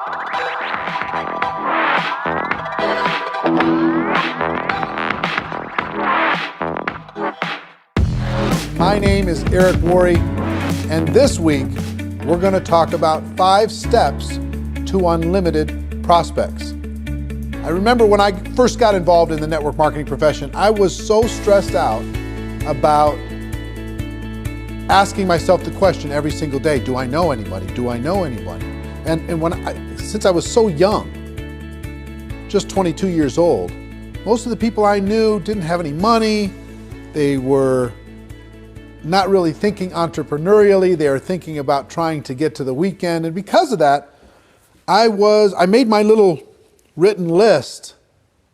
My name is Eric Worre, and this week we're going to talk about 5 steps to unlimited prospects. I remember when I first got involved in the network marketing profession, I was so stressed out about asking myself the question every single day, do I know anybody? Do I know anybody? And since I was so young, just 22 years old, most of the people I knew didn't have any money. They were not really thinking entrepreneurially. They were thinking about trying to get to the weekend. And because of that, I made my little written list,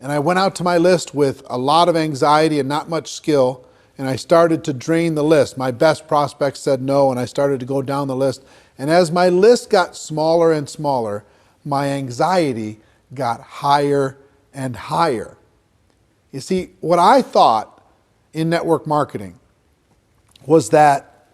and I went out to my list with a lot of anxiety and not much skill, and I started to drain the list. My best prospects said no, and I started to go down the list. And as my list got smaller and smaller, my anxiety got higher and higher. You see, what I thought in network marketing was that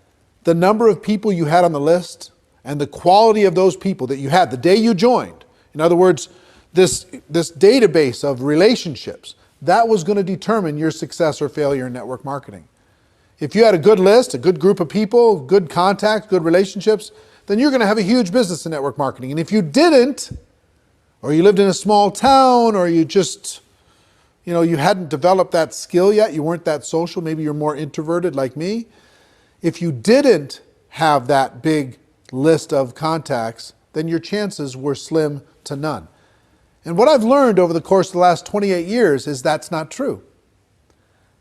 the number of people you had on the list and the quality of those people that you had the day you joined, in other words, this database of relationships, that was going to determine your success or failure in network marketing. If you had a good list, a good group of people, good contacts, good relationships, then you're going to have a huge business in network marketing. And if you didn't, or you lived in a small town, or you just, you hadn't developed that skill yet, you weren't that social, maybe you're more introverted like me. If you didn't have that big list of contacts, then your chances were slim to none. And what I've learned over the course of the last 28 years is that's not true.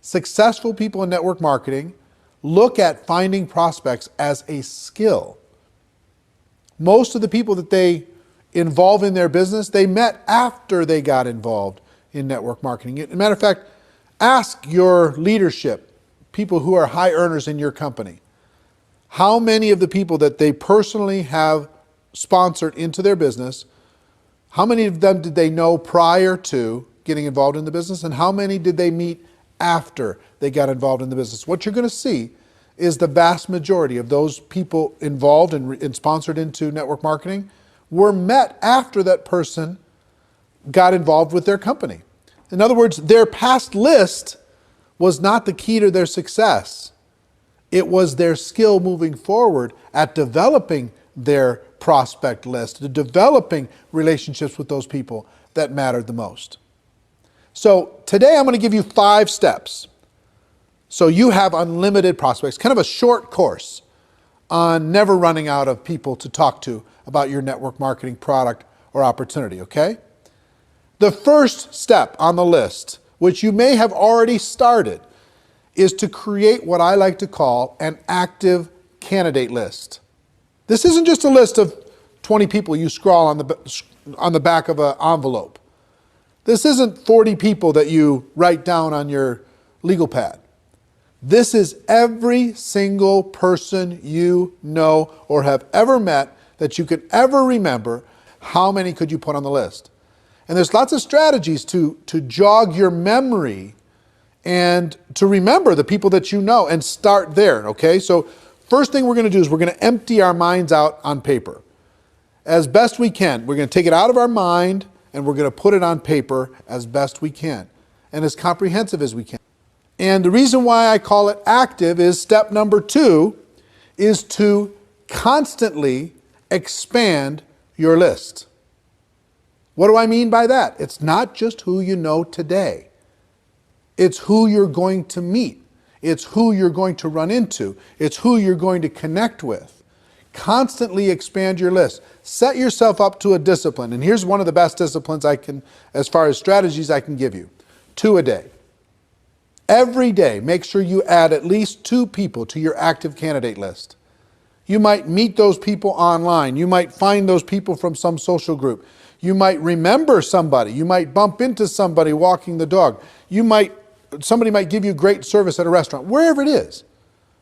Successful people in network marketing look at finding prospects as a skill. Most of the people that they involve in their business, they met after they got involved in network marketing. As a matter of fact, ask your leadership, people who are high earners in your company, how many of the people that they personally have sponsored into their business, how many of them did they know prior to getting involved in the business, and how many did they meet after they got involved in the business? What you're going to see is the vast majority of those people involved and sponsored into network marketing were met after that person got involved with their company. In other words, their past list was not the key to their success. It was their skill moving forward at developing their prospect list, to developing relationships with those people that mattered the most. So today I'm going to give you 5 steps so you have unlimited prospects, kind of a short course on never running out of people to talk to about your network marketing product or opportunity, okay? The first step on the list, which you may have already started, is to create what I like to call an active candidate list. This isn't just a list of 20 people you scrawl on the back of an envelope. This isn't 40 people that you write down on your legal pad. This is every single person you know or have ever met that you could ever remember. How many could you put on the list? And there's lots of strategies to jog your memory and to remember the people that you know and start there, okay? So first thing we're going to do is we're going to empty our minds out on paper. As best we can. We're going to take it out of our mind and we're going to put it on paper as best we can and as comprehensive as we can. And the reason why I call it active is step number 2 is to constantly expand your list. What do I mean by that? It's not just who you know today. It's who you're going to meet. It's who you're going to run into. It's who you're going to connect with. Constantly expand your list. Set yourself up to a discipline. And here's one of the best disciplines I can, as far as strategies I can give you. 2 a day. Every day, make sure you add at least 2 people to your active candidate list. You might meet those people online. You might find those people from some social group. You might remember somebody. You might bump into somebody walking the dog. Somebody might give you great service at a restaurant, wherever it is.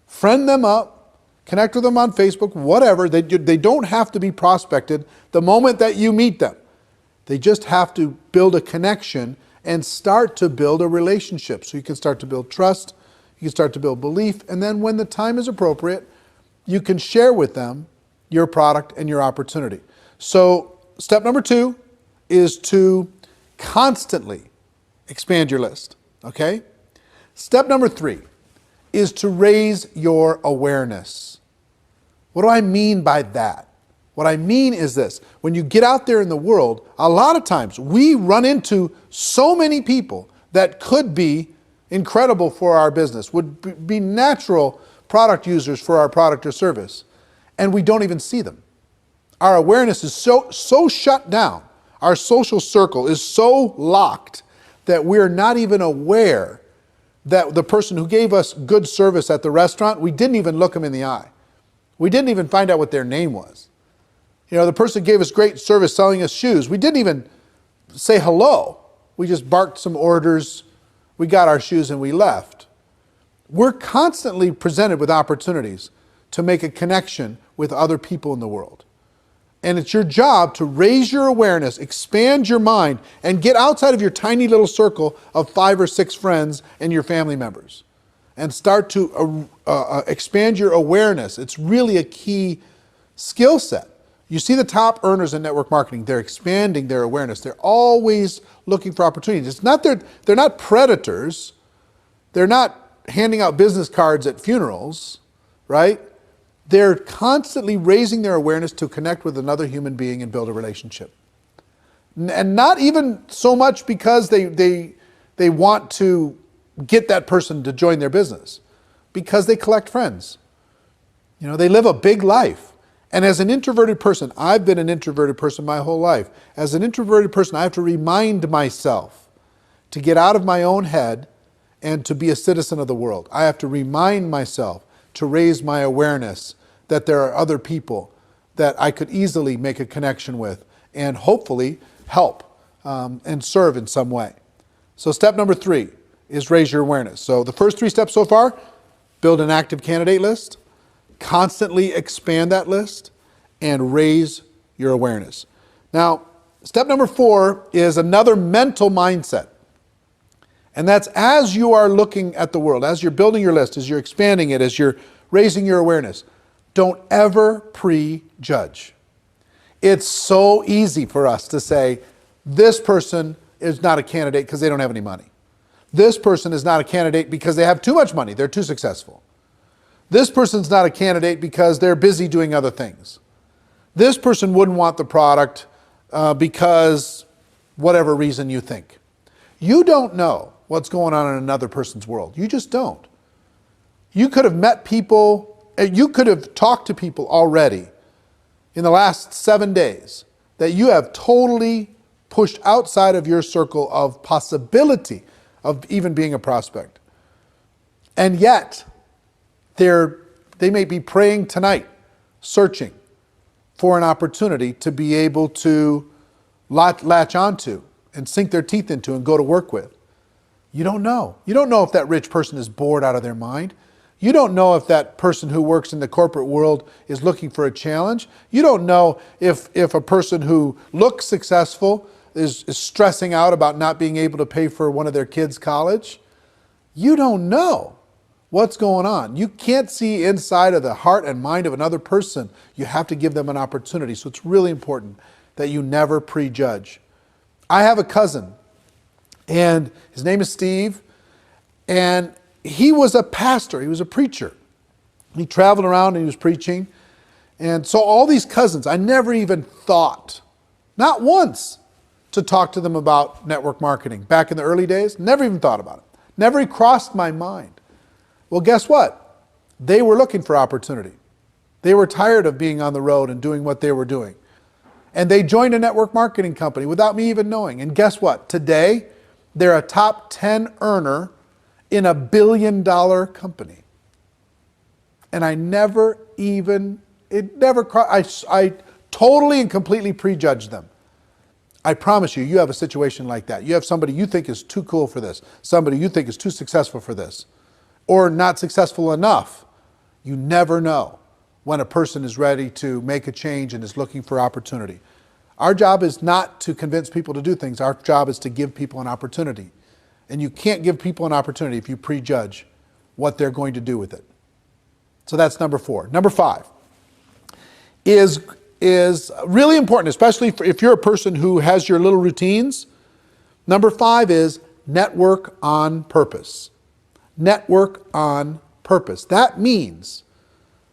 Friend them up, connect with them on Facebook, whatever. They don't have to be prospected the moment that you meet them. They just have to build a connection and start to build a relationship. So you can start to build trust, you can start to build belief, and then when the time is appropriate, you can share with them your product and your opportunity. So step number 2 is to constantly expand your list, okay? Step number 3 is to raise your awareness. What do I mean by that? What I mean is this. When you get out there in the world, a lot of times we run into so many people that could be incredible for our business, would be natural product users for our product or service, and we don't even see them. Our awareness is so shut down. Our social circle is so locked that we're not even aware that the person who gave us good service at the restaurant, we didn't even look them in the eye. We didn't even find out what their name was. You know, the person who gave us great service selling us shoes, we didn't even say hello. We just barked some orders, we got our shoes and we left. We're constantly presented with opportunities to make a connection with other people in the world. And it's your job to raise your awareness, expand your mind, and get outside of your tiny little circle of 5 or 6 friends and your family members. And start to expand your awareness. It's really a key skill set. You see the top earners in network marketing, they're expanding their awareness. They're always looking for opportunities. It's not they're not predators. They're not handing out business cards at funerals, right? They're constantly raising their awareness to connect with another human being and build a relationship. And not even so much because they want to get that person to join their business, because they collect friends. You know, they live a big life. And as an introverted person, I've been an introverted person my whole life. As an introverted person, I have to remind myself to get out of my own head and to be a citizen of the world. I have to remind myself to raise my awareness that there are other people that I could easily make a connection with and hopefully help and serve in some way. So step number 3 is raise your awareness. So the first 3 steps so far: build an active candidate list, constantly expand that list, and raise your awareness. Now, step number 4 is another mental mindset. And that's as you are looking at the world, as you're building your list, as you're expanding it, as you're raising your awareness, don't ever prejudge. It's so easy for us to say, this person is not a candidate because they don't have any money. This person is not a candidate because they have too much money, they're too successful. This person's not a candidate because they're busy doing other things. This person wouldn't want the product because whatever reason you think. You don't know what's going on in another person's world. You just don't. You could have met people, you could have talked to people already in the last 7 days that you have totally pushed outside of your circle of possibility of even being a prospect. And yet, they may be praying tonight, searching for an opportunity to be able to latch onto and sink their teeth into and go to work with. You don't know. You don't know if that rich person is bored out of their mind. You don't know if that person who works in the corporate world is looking for a challenge. You don't know if a person who looks successful is stressing out about not being able to pay for one of their kids' college. You don't know what's going on. You can't see inside of the heart and mind of another person. You have to give them an opportunity. So it's really important that you never prejudge. I have a cousin, and his name is Steve, and he was a pastor. He was a preacher. He traveled around and he was preaching. And so all these cousins, I never even thought, not once, to talk to them about network marketing. Back in the early days, never even thought about it. Never crossed my mind. Well, guess what? They were looking for opportunity. They were tired of being on the road and doing what they were doing. And they joined a network marketing company without me even knowing. And guess what? Today, they're a top 10 earner in a $1 billion company. And I totally and completely prejudged them. I promise you, you have a situation like that. You have somebody you think is too cool for this, somebody you think is too successful for this, or not successful enough. You never know when a person is ready to make a change and is looking for opportunity. Our job is not to convince people to do things. Our job is to give people an opportunity. And you can't give people an opportunity if you prejudge what they're going to do with it. So that's number 4. Number 5 is is really important, especially if you're a person who has your little routines. Number 5 is network on purpose. Network on purpose. That means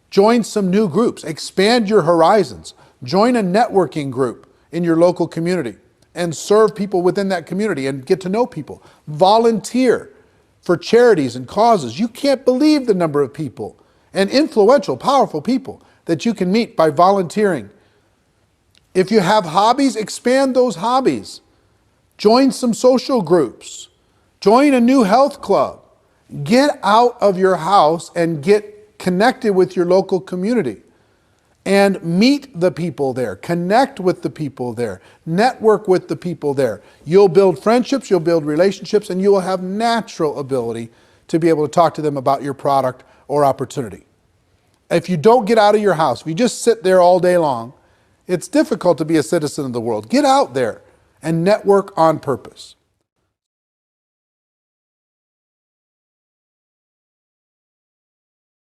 join some new groups, expand your horizons, join a networking group in your local community and serve people within that community and get to know people. Volunteer for charities and causes. You can't believe the number of people and influential, powerful people that you can meet by volunteering. If you have hobbies, expand those hobbies. Join some social groups. Join a new health club. Get out of your house and get connected with your local community. And meet the people there. Connect with the people there. Network with the people there. You'll build friendships, you'll build relationships, and you will have natural ability to be able to talk to them about your product or opportunity. If you don't get out of your house, if you just sit there all day long, it's difficult to be a citizen of the world. Get out there and network on purpose.